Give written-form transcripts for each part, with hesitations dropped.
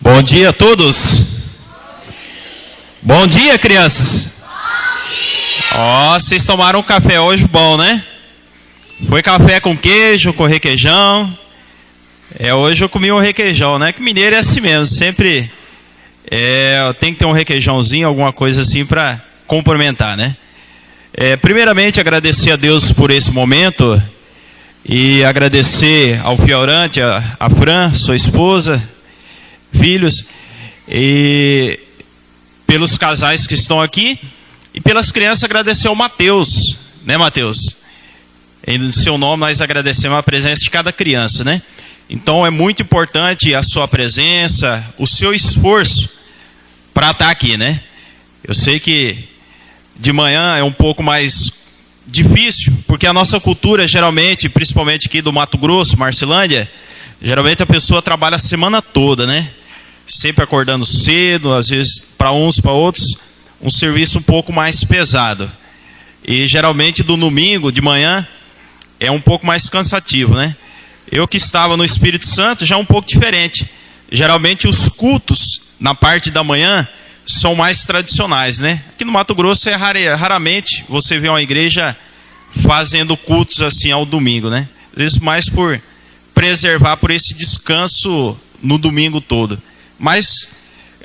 Bom dia a todos. Bom dia, crianças. Ó, vocês tomaram um café hoje bom, né? Foi café com queijo, com requeijão. Hoje eu comi um requeijão, né? Que mineiro é assim mesmo, sempre tem que ter um requeijãozinho, alguma coisa assim para complementar, né? Primeiramente, agradecer a Deus por esse momento e agradecer ao Fiorante, a Fran, sua esposa, filhos, e pelos casais que estão aqui e pelas crianças, agradecer ao Mateus, né, Mateus? Em seu nome nós agradecemos a presença de cada criança, né? Então é muito importante a sua presença, o seu esforço para estar aqui, né? Eu sei que de manhã é um pouco mais difícil, porque a nossa cultura geralmente, principalmente aqui do Mato Grosso, Marcelândia, geralmente a pessoa trabalha a semana toda, né? Sempre acordando cedo, às vezes para uns, para outros, um serviço um pouco mais pesado. E geralmente do domingo de manhã é um pouco mais cansativo, né? Eu que estava no Espírito Santo já é um pouco diferente. Geralmente os cultos na parte da manhã são mais tradicionais, né? Aqui no Mato Grosso raramente você vê uma igreja fazendo cultos assim ao domingo, né? Às vezes mais por preservar por esse descanso no domingo todo. Mas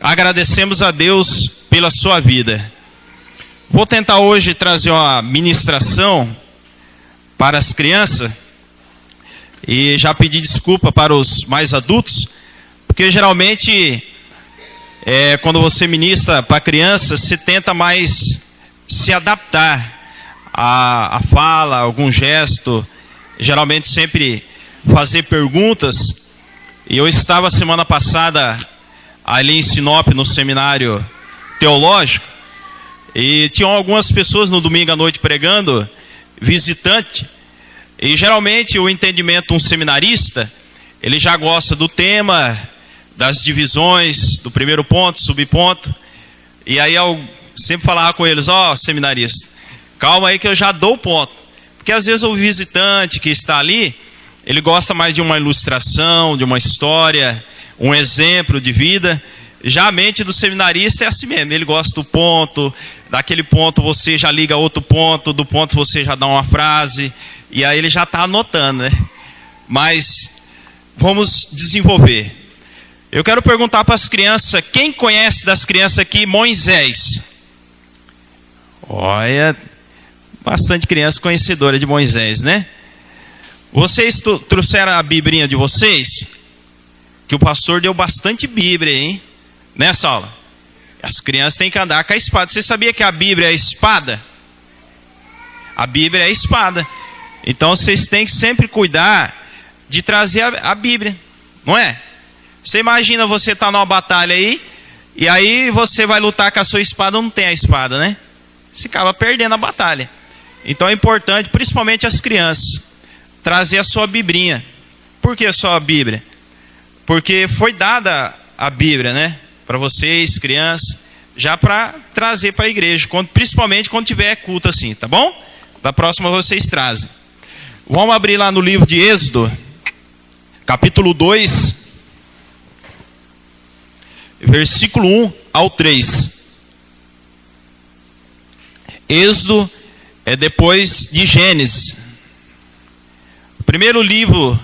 agradecemos a Deus pela sua vida. Vou tentar hoje trazer uma ministração para as crianças e já pedir desculpa para os mais adultos, porque geralmente quando você ministra para crianças, você tenta mais se adaptar à fala, a algum gesto, geralmente sempre fazer perguntas. E eu estava semana passada ali em Sinop, no seminário teológico, e tinham algumas pessoas no domingo à noite pregando, visitante, e geralmente o entendimento de um seminarista, ele já gosta do tema, das divisões, do primeiro ponto, subponto, e aí eu sempre falava com eles, seminarista, calma aí que eu já dou o ponto, porque às vezes o visitante que está ali, ele gosta mais de uma ilustração, de uma história, um exemplo de vida. Já a mente do seminarista é assim mesmo, ele gosta do ponto, daquele ponto você já liga outro ponto, do ponto você já dá uma frase, e aí ele já está anotando, né? Mas vamos desenvolver. Eu quero perguntar para as crianças, quem conhece das crianças aqui Moisés? Olha, bastante criança conhecedora de Moisés, né? Vocês trouxeram a biblinha de vocês? Que o pastor deu bastante Bíblia, hein? Nessa aula. As crianças têm que andar com a espada. Você sabia que a Bíblia é a espada? A Bíblia é a espada. Então vocês têm que sempre cuidar de trazer a Bíblia, não é? Você imagina você estar numa batalha aí, e aí você vai lutar com a sua espada, não tem a espada, né? Você acaba perdendo a batalha. Então é importante, principalmente as crianças, trazer a sua biblinha. Por que só a Bíblia? Porque foi dada a Bíblia, né? Para vocês, crianças, já para trazer para a igreja, principalmente quando tiver culto assim, tá bom? Da próxima vocês trazem. Vamos abrir lá no livro de Êxodo, capítulo 2, versículo 1 ao 3. Êxodo é depois de Gênesis. O primeiro livro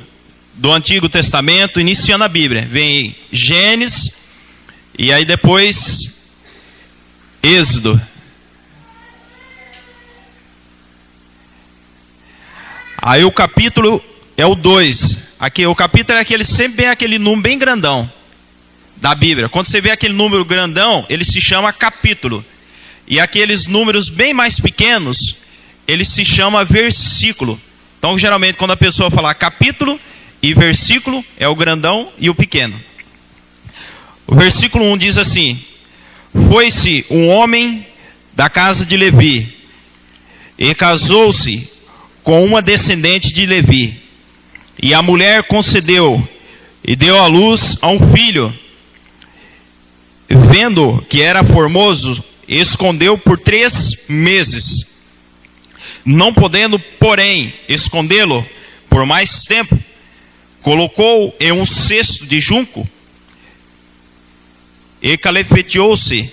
do Antigo Testamento, iniciando a Bíblia. Vem Gênesis, e aí depois Êxodo. Aí o capítulo é o 2. Aqui, o capítulo é sempre vem aquele número bem grandão da Bíblia. Quando você vê aquele número grandão, ele se chama capítulo. E aqueles números bem mais pequenos, ele se chama versículo. Então, geralmente, quando a pessoa falar capítulo e versículo, é o grandão e o pequeno. O versículo 1 diz assim: Foi-se um homem da casa de Levi, e casou-se com uma descendente de Levi. E a mulher concedeu, e deu à luz a um filho. Vendo que era formoso, escondeu por 3 meses. Não podendo, porém, escondê-lo por mais tempo, colocou em um cesto de junco e calafeteou-se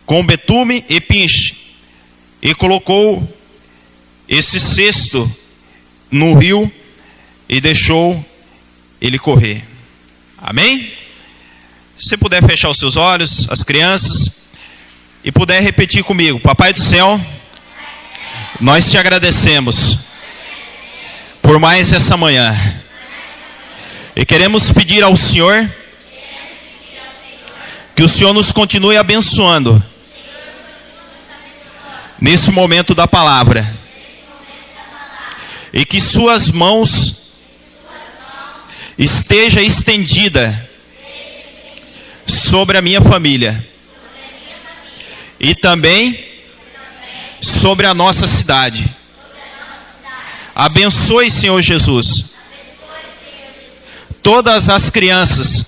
com betume e pinche, e colocou esse cesto no rio e deixou ele correr. Amém? Se você puder fechar os seus olhos, as crianças, e puder repetir comigo: Papai do céu, nós te agradecemos por mais essa manhã, e queremos pedir ao Senhor que o Senhor nos continue abençoando nesse momento da palavra, e que suas mãos esteja estendida sobre a minha família e também sobre a nossa cidade. Abençoe, Senhor Jesus, todas as crianças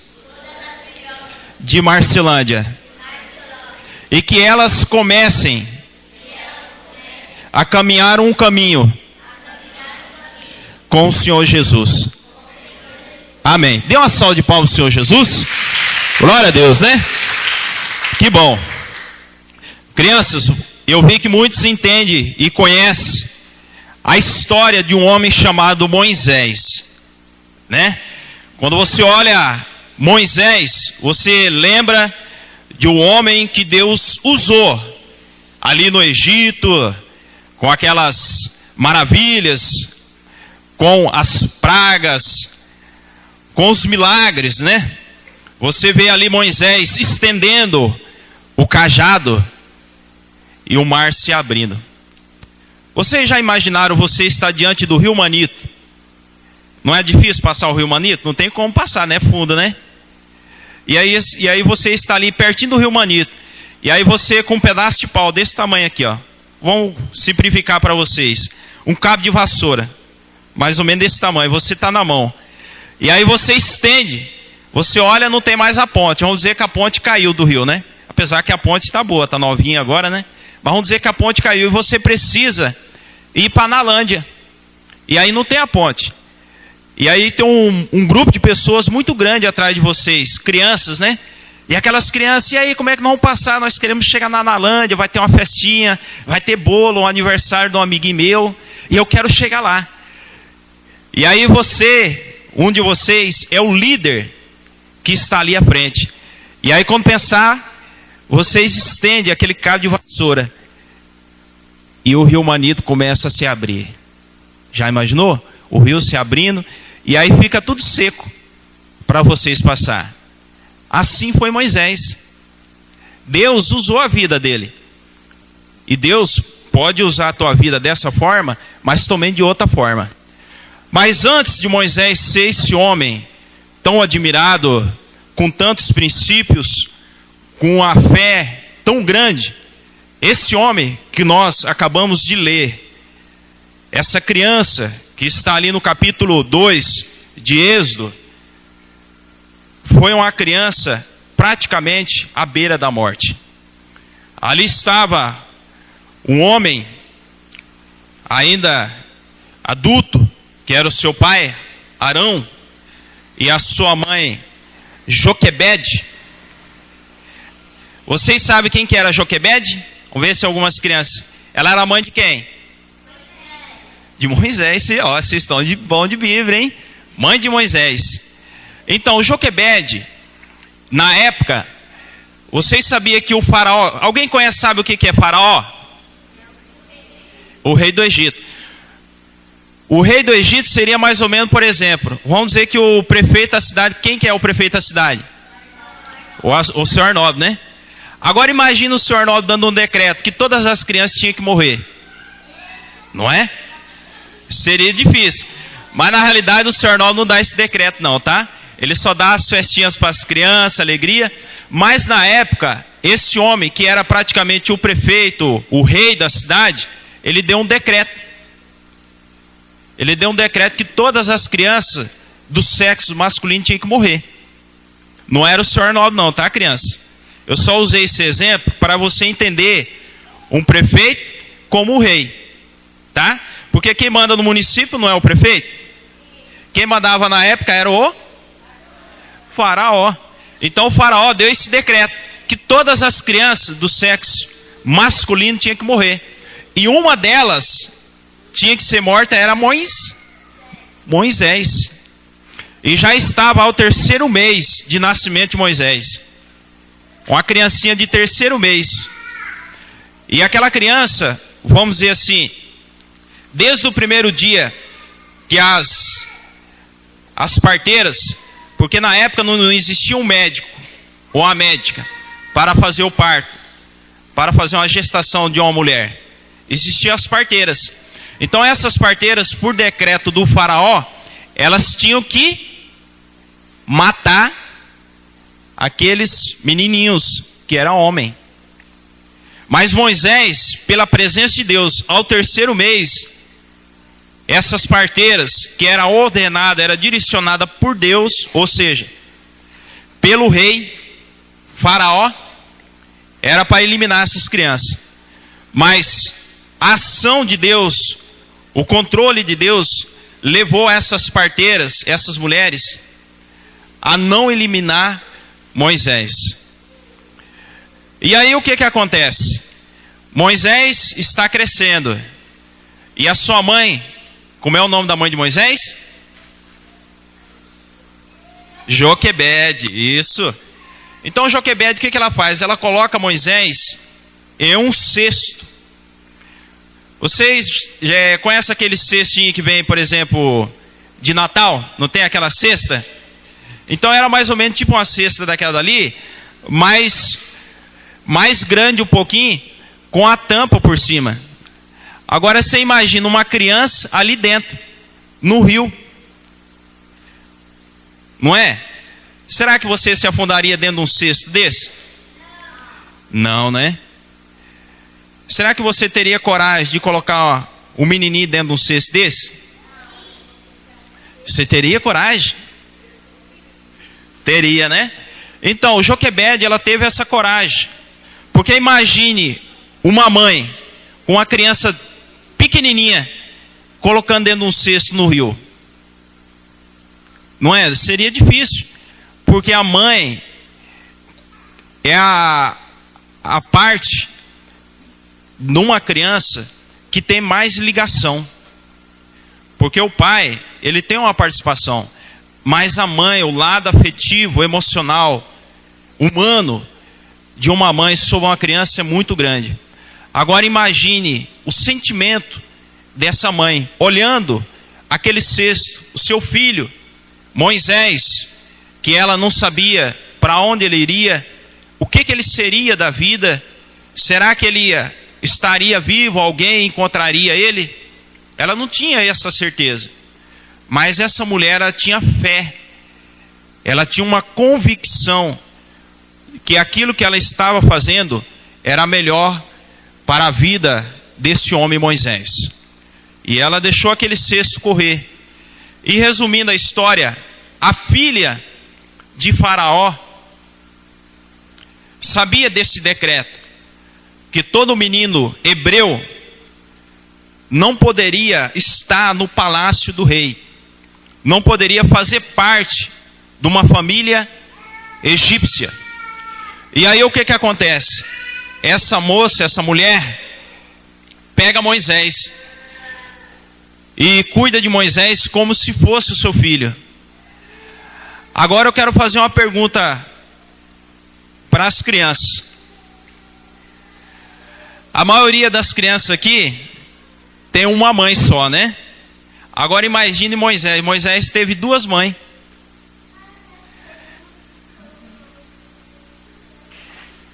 de Marcelândia, e que elas comecem a caminhar um caminho com o Senhor Jesus. Amém. Dê uma salva de palmas ao Senhor Jesus. Glória a Deus, né? Que bom. Crianças, eu vi que muitos entendem e conhecem a história de um homem chamado Moisés, né? Quando você olha Moisés, você lembra de um homem que Deus usou ali no Egito, com aquelas maravilhas, com as pragas, com os milagres, né? Você vê ali Moisés estendendo o cajado e o mar se abrindo. Vocês já imaginaram você estar diante do rio Manito? Não é difícil passar o rio Manito? Não tem como passar, né? Fundo, né? E aí você está ali pertinho do rio Manito. E aí você com um pedaço de pau desse tamanho aqui, ó. Vamos simplificar para vocês. Um cabo de vassoura, mais ou menos desse tamanho. Você está na mão. E aí você estende. Você olha, não tem mais a ponte. Vamos dizer que a ponte caiu do rio, né? Apesar que a ponte está boa, está novinha agora, né? Mas vamos dizer que a ponte caiu e você precisa ir para Analândia. E aí não tem a ponte. E aí tem um grupo de pessoas muito grande atrás de vocês, crianças, né? E aquelas crianças, e aí, como é que nós vamos passar? Nós queremos chegar na Analândia, vai ter uma festinha, vai ter bolo, um aniversário de um amiguinho meu, e eu quero chegar lá. E aí você, um de vocês, é o líder que está ali à frente. E aí quando pensar, vocês estendem aquele cabo de vassoura, e o rio Manito começa a se abrir. Já imaginou? O rio se abrindo, e aí fica tudo seco para vocês passar. Assim foi Moisés. Deus usou a vida dele. E Deus pode usar a tua vida dessa forma, mas também de outra forma. Mas antes de Moisés ser esse homem tão admirado, com tantos princípios, com a fé tão grande, esse homem que nós acabamos de ler, essa criança que está ali no capítulo 2 de Êxodo, foi uma criança praticamente à beira da morte. Ali estava um homem ainda adulto, que era o seu pai, Arão, e a sua mãe, Joquebede. Vocês sabem quem que era Joquebede? Vamos ver se algumas crianças. Ela era mãe de quem? De Moisés. Ó, vocês estão de bom de Bíblia, hein? Mãe de Moisés. Então, o Joquebede, na época, vocês sabiam que o faraó... Alguém conhece, sabe o que é faraó? O rei do Egito. O rei do Egito seria mais ou menos, por exemplo, vamos dizer que o prefeito da cidade... Quem que é o prefeito da cidade? O senhor Arnaldo, né? Agora imagina o senhor Arnaldo dando um decreto que todas as crianças tinham que morrer. Não é? Seria difícil. Mas na realidade o senhor Arnaldo não dá esse decreto não, tá? Ele só dá as festinhas para as crianças, alegria. Mas na época, esse homem que era praticamente o prefeito, o rei da cidade, ele deu um decreto. Ele deu um decreto que todas as crianças do sexo masculino tinham que morrer. Não era o senhor Arnaldo não, tá, criança? Eu só usei esse exemplo para você entender um prefeito como o rei, tá? Porque quem manda no município não é o prefeito. Quem mandava na época era o faraó. Então o faraó deu esse decreto, que todas as crianças do sexo masculino tinham que morrer. E uma delas tinha que ser morta, era Moisés. E já estava ao 3º mês de nascimento de Moisés. Uma criancinha de 3º mês. E aquela criança, vamos dizer assim, desde o primeiro dia que as parteiras, porque na época não existia um médico ou uma médica para fazer o parto, para fazer uma gestação de uma mulher. Existiam as parteiras. Então essas parteiras, por decreto do faraó, elas tinham que matar aqueles menininhos que eram homem. Mas Moisés, pela presença de Deus, ao 3º mês, essas parteiras, que era ordenada, era direcionada por Deus, ou seja, pelo rei faraó, era para eliminar essas crianças. Mas a ação de Deus, o controle de Deus, levou essas parteiras, essas mulheres, a não eliminar Moisés. E aí o que acontece? Moisés está crescendo. E a sua mãe, como é o nome da mãe de Moisés? Joquebede, isso. Então Joquebede, o que ela faz? Ela coloca Moisés em um cesto. Vocês conhecem aquele cestinho que vem, por exemplo, de Natal? Não tem aquela cesta? Então era mais ou menos tipo uma cesta daquela dali, mais grande um pouquinho, com a tampa por cima. Agora você imagina uma criança ali dentro, no rio. Não é? Será que você se afundaria dentro de um cesto desse? Não, né? Será que você teria coragem de colocar um menininho dentro de um cesto desse? Você teria coragem? Teria, né? Então, Joquebede, ela teve essa coragem. Porque imagine uma mãe com uma criança pequenininha colocando dentro de um cesto no rio. Não é? Seria difícil. Porque a mãe é a parte de uma criança que tem mais ligação. Porque o pai, ele tem uma participação. Mas a mãe, o lado afetivo, emocional, humano de uma mãe sobre uma criança é muito grande. Agora imagine o sentimento dessa mãe, olhando aquele cesto, o seu filho, Moisés, que ela não sabia para onde ele iria, o que ele seria da vida, será que ele estaria vivo, alguém encontraria ele? Ela não tinha essa certeza. Mas essa mulher, ela tinha fé, ela tinha uma convicção que aquilo que ela estava fazendo era melhor para a vida desse homem Moisés. E ela deixou aquele cesto correr. E resumindo a história, a filha de Faraó sabia desse decreto, que todo menino hebreu não poderia estar no palácio do rei, não poderia fazer parte de uma família egípcia. E aí o que acontece? Essa moça, essa mulher, pega Moisés e cuida de Moisés como se fosse o seu filho. Agora eu quero fazer uma pergunta para as crianças. A maioria das crianças aqui tem uma mãe só, né? Agora imagine Moisés. Moisés teve duas mães.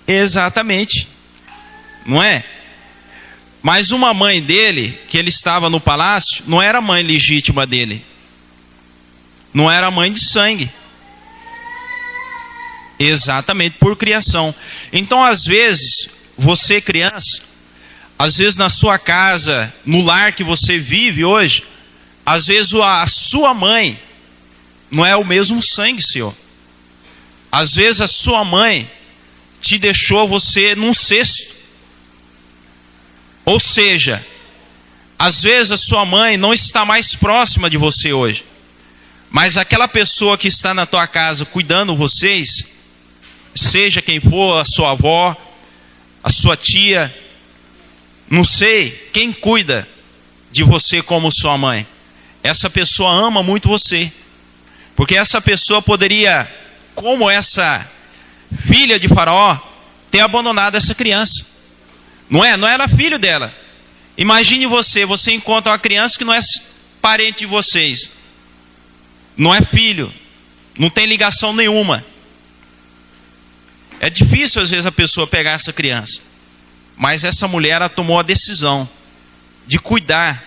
Exatamente. Não é? Mas uma mãe dele, que ele estava no palácio, não era a mãe legítima dele. Não era a mãe de sangue. Exatamente, por criação. Então, às vezes, você criança, às vezes na sua casa, no lar que você vive hoje, às vezes a sua mãe não é o mesmo sangue seu. Às vezes a sua mãe te deixou você num cesto. Ou seja, às vezes a sua mãe não está mais próxima de você hoje. Mas aquela pessoa que está na tua casa cuidando de vocês, seja quem for, a sua avó, a sua tia, não sei, quem cuida de você como sua mãe. Essa pessoa ama muito você, porque essa pessoa poderia, como essa filha de Faraó, ter abandonado essa criança. Não era filho dela. Imagine você encontra uma criança que não é parente de vocês, não é filho, não tem ligação nenhuma. É difícil às vezes a pessoa pegar essa criança, mas essa mulher, ela tomou a decisão de cuidar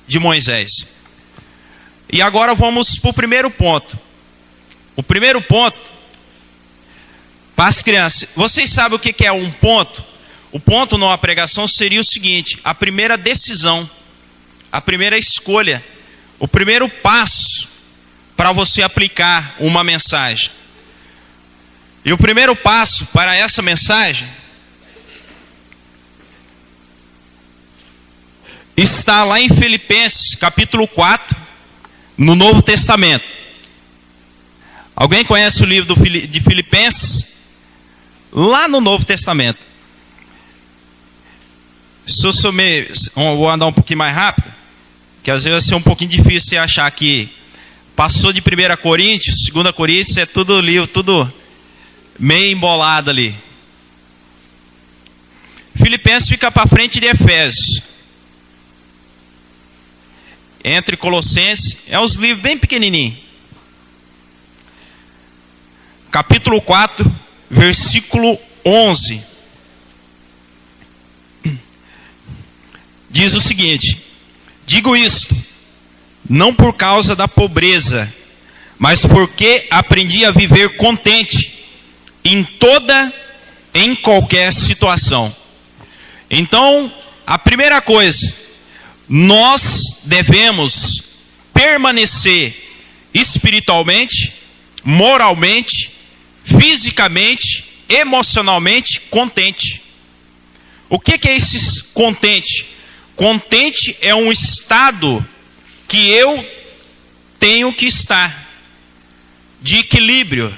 de Moisés. E agora vamos para o primeiro ponto. O primeiro ponto, para as crianças, vocês sabem o que é um ponto? O ponto numa pregação seria o seguinte: a primeira decisão, a primeira escolha, o primeiro passo para você aplicar uma mensagem. E o primeiro passo para essa mensagem está lá em Filipenses, capítulo 4, no Novo Testamento. Alguém conhece o livro de Filipenses? Lá no Novo Testamento. Vou andar um pouquinho mais rápido, que às vezes vai ser um pouquinho difícil você achar que passou de 1 Coríntios, 2 Coríntios, é tudo livro, tudo meio embolado ali. Filipenses fica para frente de Efésios. Entre Colossenses, é uns livros bem pequenininhos. Capítulo 4, versículo 11. Diz o seguinte: digo isto, não por causa da pobreza, mas porque aprendi a viver contente em qualquer situação. Então, a primeira coisa, nós devemos permanecer espiritualmente, moralmente, fisicamente, emocionalmente contente. O que é esse contente? Contente é um estado que eu tenho que estar, de equilíbrio.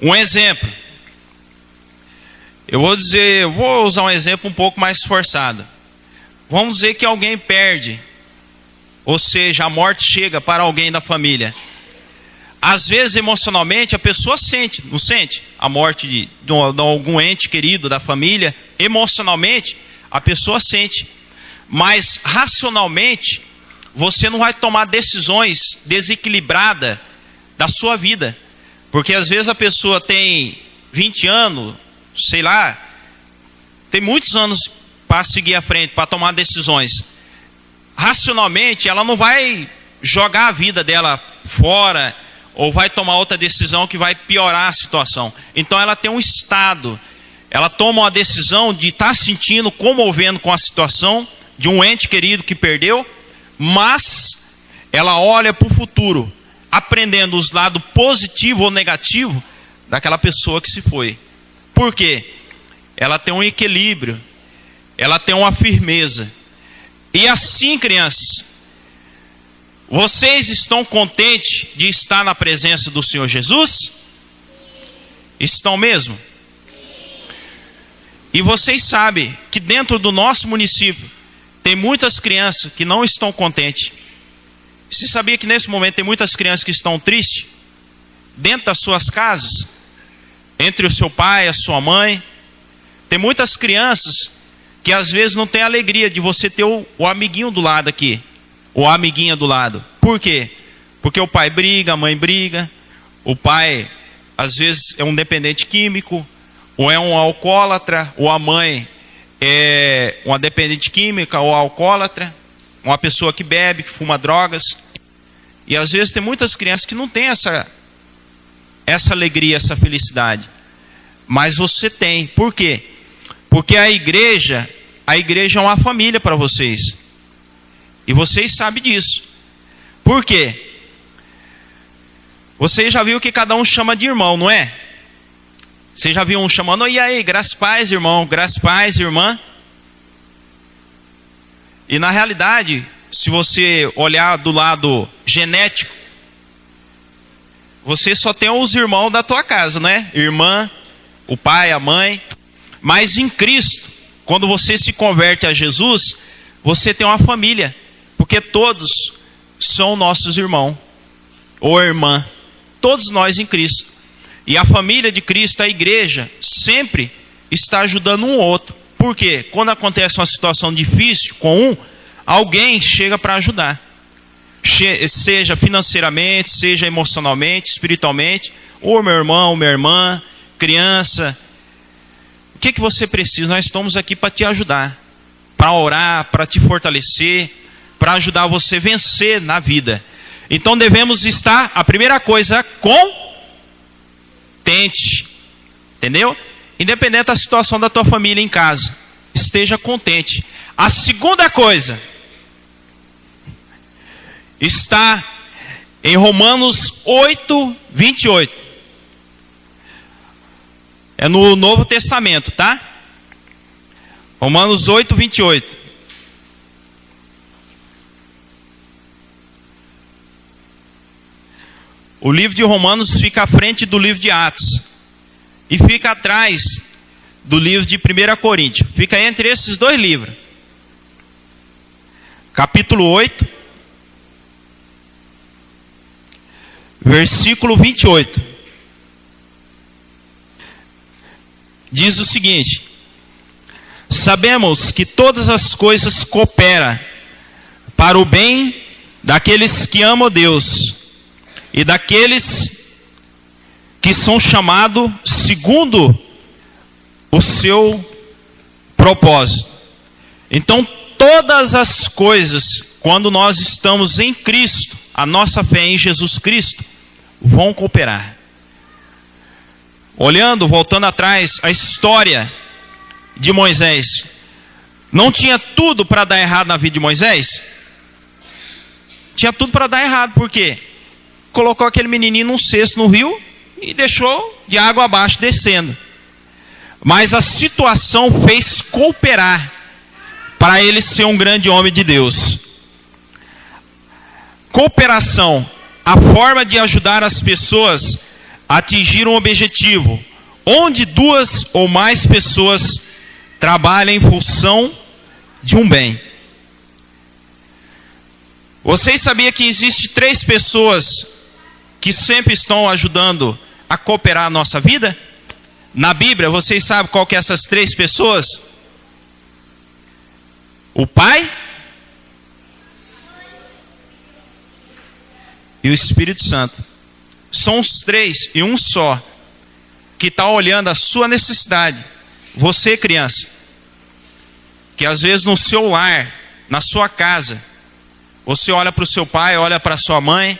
Um exemplo. Eu vou usar um exemplo um pouco mais forçado. Vamos dizer que alguém perde, ou seja, a morte chega para alguém da família. Às vezes, emocionalmente, a pessoa sente, não sente? A morte de algum ente querido da família, emocionalmente, a pessoa sente. Mas, racionalmente, você não vai tomar decisões desequilibradas da sua vida. Porque, às vezes, a pessoa tem 20 anos, sei lá, tem muitos anos para seguir à frente, para tomar decisões. Racionalmente, ela não vai jogar a vida dela fora, ou vai tomar outra decisão que vai piorar a situação. Então ela tem um estado, ela toma uma decisão de estar sentindo, comovendo com a situação de um ente querido que perdeu, mas ela olha para o futuro, aprendendo os lados positivo ou negativo daquela pessoa que se foi. Por quê? Ela tem um equilíbrio, ela tem uma firmeza. E assim, crianças, vocês estão contentes de estar na presença do Senhor Jesus? Estão mesmo? E vocês sabem que dentro do nosso município tem muitas crianças que não estão contentes. Você sabia que nesse momento tem muitas crianças que estão tristes? Dentro das suas casas? Entre o seu pai e a sua mãe? Tem muitas crianças que às vezes não tem alegria de você ter o amiguinho do lado aqui, ou a amiguinha do lado. Por quê? Porque o pai briga, a mãe briga, o pai às vezes é um dependente químico, ou é um alcoólatra, ou a mãe é uma dependente química ou alcoólatra, uma pessoa que bebe, que fuma drogas. E às vezes tem muitas crianças que não têm essa alegria, essa felicidade. Mas você tem. Por quê? Porque a igreja é uma família para vocês. E vocês sabem disso. Por quê? Você já viu que cada um chama de irmão, não é? Você já viu um chamando, e aí, graças paz, irmão, graças paz, irmã? E na realidade, se você olhar do lado genético, você só tem os irmãos da tua casa, né? Irmã, o pai, a mãe. Mas em Cristo, quando você se converte a Jesus, você tem uma família. Porque todos são nossos irmãos ou irmã. Todos nós em Cristo. E a família de Cristo, a igreja, sempre está ajudando um outro. Por quê? Quando acontece uma situação difícil com um, alguém chega para ajudar. Seja financeiramente, seja emocionalmente, espiritualmente. Ou meu irmão, minha irmã, criança. O que você precisa? Nós estamos aqui para te ajudar. Para orar, para te fortalecer, para ajudar você a vencer na vida. Então devemos estar, a primeira coisa, contente. Entendeu? Independente da situação da tua família em casa, esteja contente. A segunda coisa está em Romanos 8, 28. É no Novo Testamento, tá? Romanos 8, 28. O livro de Romanos fica à frente do livro de Atos. E fica atrás do livro de 1 Coríntios. Fica entre esses dois livros. Capítulo 8. Versículo 28. Diz o seguinte: sabemos que todas as coisas cooperam para o bem daqueles que amam Deus e daqueles que são chamados segundo o seu propósito. Então, todas as coisas, quando nós estamos em Cristo, a nossa fé em Jesus Cristo, vão cooperar. Voltando atrás, a história de Moisés, não tinha tudo para dar errado na vida de Moisés? Tinha tudo para dar errado, por quê? Colocou aquele menininho num cesto no rio e deixou de água abaixo descendo. Mas a situação fez cooperar para ele ser um grande homem de Deus. Cooperação, a forma de ajudar as pessoas a atingir um objetivo, onde duas ou mais pessoas trabalham em função de um bem. Vocês sabiam que existe 3 pessoas que sempre estão ajudando a cooperar a nossa vida? Na Bíblia, vocês sabem qual que é essas 3 pessoas? O Pai e o Espírito Santo. São os 3 e um só que está olhando a sua necessidade. Você, criança, que às vezes no seu lar, na sua casa, você olha para o seu pai, olha para a sua mãe,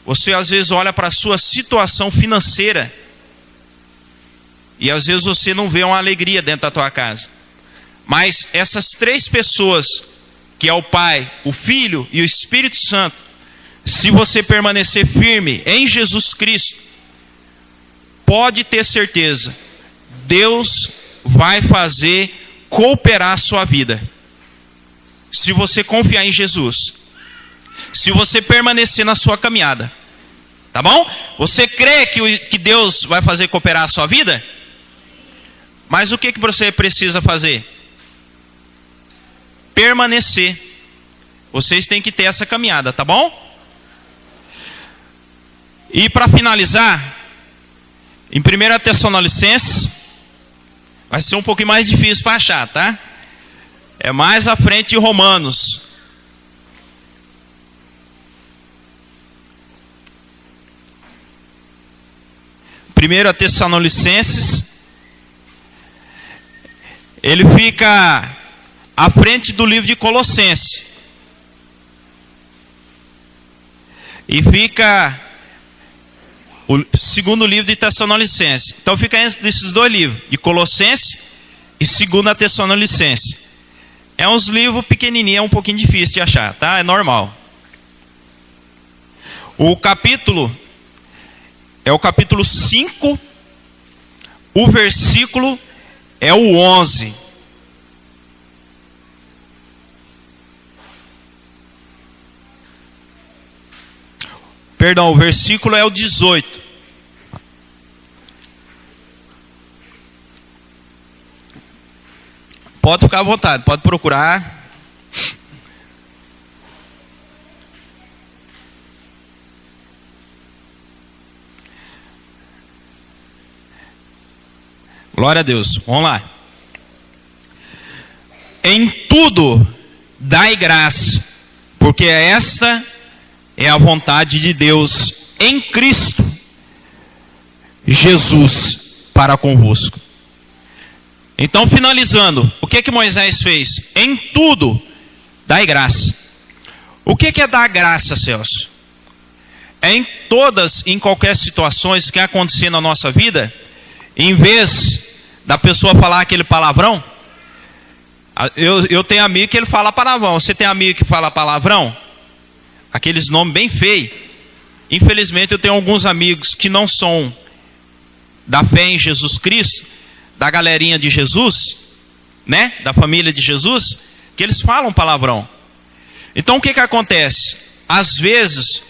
você às vezes olha para a sua situação financeira e às vezes você não vê uma alegria dentro da tua casa. Mas essas 3 pessoas, que é o Pai, o Filho e o Espírito Santo, se você permanecer firme em Jesus Cristo, pode ter certeza, Deus vai fazer cooperar a sua vida. Se você confiar em Jesus, se você permanecer na sua caminhada, tá bom? Você crê que Deus vai fazer cooperar a sua vida? Mas o que você precisa fazer? Permanecer. Vocês têm que ter essa caminhada, tá bom? E para finalizar, em 1 Tessalonicenses, vai ser um pouquinho mais difícil para achar, tá? É mais à frente de Romanos. Primeiro Tessalonicenses, ele fica à frente do livro de Colossenses. E fica o segundo livro de Tessalonicenses. Então fica entre esses 2 livros, de Colossenses e 2 Tessalonicenses. É uns livros pequenininhos, é um pouquinho difícil de achar, tá? É normal. O capítulo é o capítulo 5, o versículo é o 11. Perdão, o versículo é o 18. Pode ficar à vontade, pode procurar. Glória a Deus. Vamos lá. Em tudo dai graça, porque esta é a vontade de Deus em Cristo Jesus para convosco. Então, finalizando, o que Moisés fez? Em tudo dai graça. O que é dar graça, Celso? É em todas, em qualquer situações que acontecer na nossa vida, em vez da pessoa falar aquele palavrão, eu tenho amigo que ele fala palavrão. Você tem amigo que fala palavrão? Aqueles nomes bem feios. Infelizmente eu tenho alguns amigos que não são da fé em Jesus Cristo, da galerinha de Jesus, né? Da família de Jesus, que eles falam palavrão. Então o que acontece? Às vezes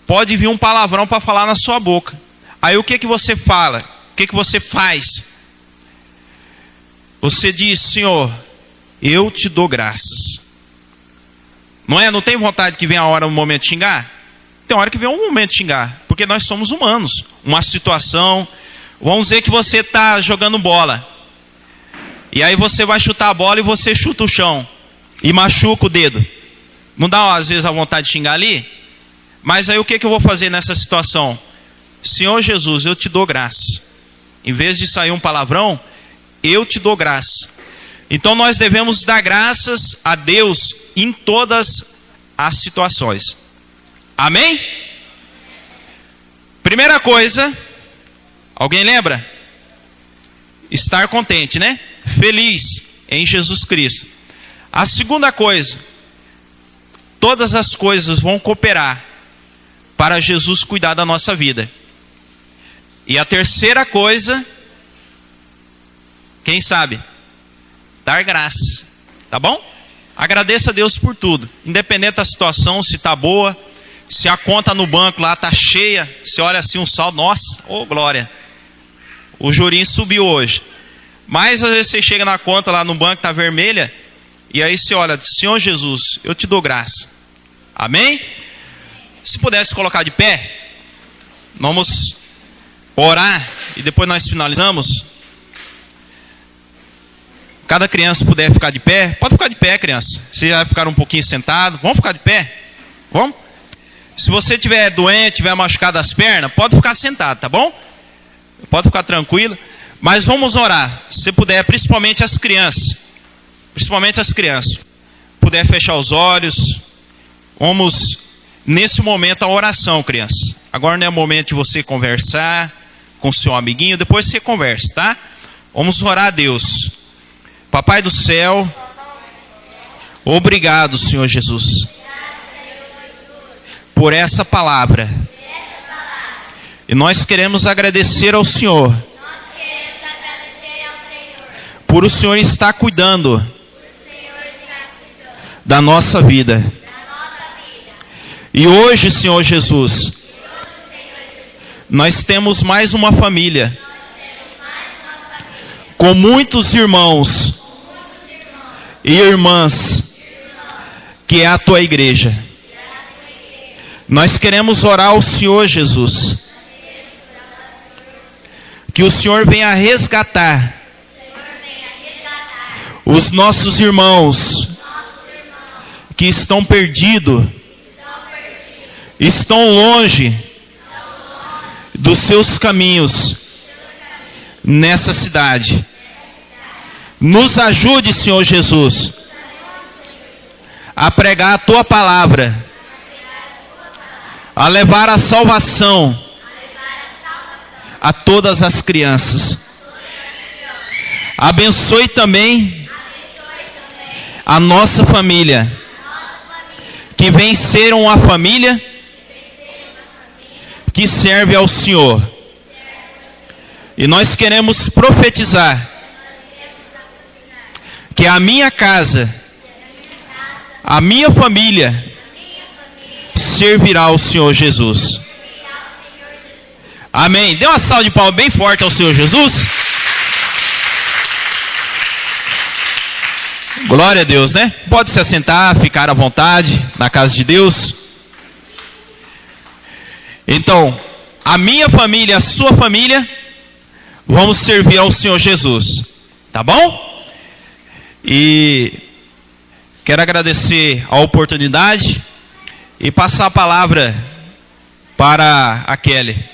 pode vir um palavrão para falar na sua boca. Aí o que você fala? O que você faz? Você diz: Senhor, eu te dou graças. Não é? Não tem vontade que venha a hora, um momento de xingar? Tem hora que vem um momento de xingar, porque nós somos humanos. Uma situação, vamos dizer que você está jogando bola, e aí você vai chutar a bola e você chuta o chão, e machuca o dedo. Não dá às vezes a vontade de xingar ali? Mas aí o que eu vou fazer nessa situação? Senhor Jesus, eu te dou graça. Em vez de sair um palavrão, eu te dou graça. Então nós devemos dar graças a Deus em todas as situações. Amém? Primeira coisa, alguém lembra? Estar contente, né? Feliz em Jesus Cristo. A segunda coisa, todas as coisas vão cooperar para Jesus cuidar da nossa vida. E a terceira coisa, quem sabe? Dar graça, tá bom? Agradeça a Deus por tudo, independente da situação, se está boa, se a conta no banco lá está cheia, você olha assim um saldo, nossa, ô glória, o jurinho subiu hoje. Mas às vezes você chega na conta lá no banco, está vermelha, e aí você olha: Senhor Jesus, eu te dou graça. Amém? Se pudesse colocar de pé, vamos orar e depois nós finalizamos. Cada criança puder ficar de pé, pode ficar de pé, criança. Se já ficar um pouquinho sentado, vamos ficar de pé? Vamos? Se você estiver doente, tiver machucado as pernas, pode ficar sentado, tá bom? Pode ficar tranquilo. Mas vamos orar. Se puder, principalmente as crianças. Principalmente as crianças. Puder fechar os olhos. Vamos, nesse momento, a oração, criança. Agora não é o momento de você conversar com seu amiguinho. Depois você conversa, tá? Vamos orar a Deus. Papai do céu, obrigado, Senhor Jesus, por essa palavra. E nós queremos agradecer ao Senhor, por o Senhor estar cuidando da nossa vida. E hoje, Senhor Jesus, nós temos mais uma família, com muitos irmãos e irmãs, que é a tua igreja. Nós queremos orar ao Senhor Jesus, que o Senhor venha resgatar os nossos irmãos que estão perdidos, estão longe dos seus caminhos nessa cidade. Nos ajude, Senhor Jesus, a pregar a tua palavra, a levar a salvação a todas as crianças. Abençoe também a nossa família, que vem ser uma família que serve ao Senhor. E nós queremos profetizar que a minha casa, a minha família, servirá ao Senhor Jesus. Amém. Dê uma salva de palmas bem forte ao Senhor Jesus. Glória a Deus, né? Pode se assentar, ficar à vontade na casa de Deus. Então, a minha família, a sua família, vamos servir ao Senhor Jesus. Tá bom? E quero agradecer a oportunidade e passar a palavra para a Kelly.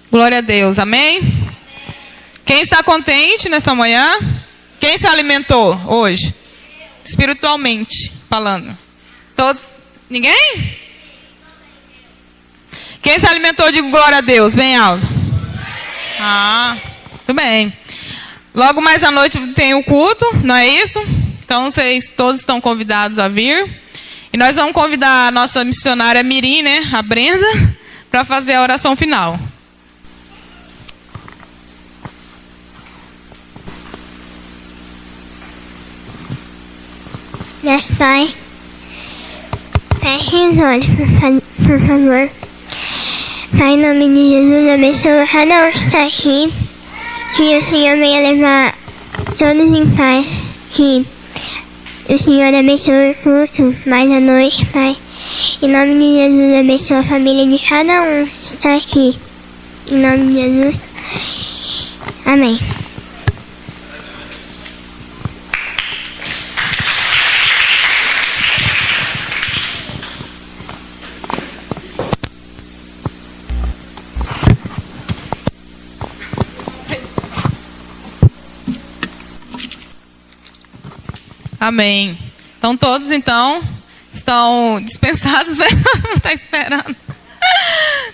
Glória a Deus, amém? Quem está contente nessa manhã? Quem se alimentou hoje? Espiritualmente falando. Todos? Ninguém? Quem se alimentou, digo glória a Deus, bem alto. Tudo bem. Logo mais à noite tem o culto, não é isso? Então vocês todos estão convidados a vir. E nós vamos convidar a nossa missionária Mirim, né, a Brenda, para fazer a oração final. Meus pais, fechem os olhos, por favor. Pai, em nome de Jesus, abençoa cada um que está aqui. Que o Senhor venha levar todos em paz. Que o Senhor abençoe o culto mais à noite, Pai. Em nome de Jesus, abençoa a família de cada um que está aqui. Em nome de Jesus. Amém. Amém. Então todos estão dispensados, né? Está esperando.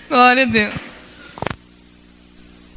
Glória a Deus.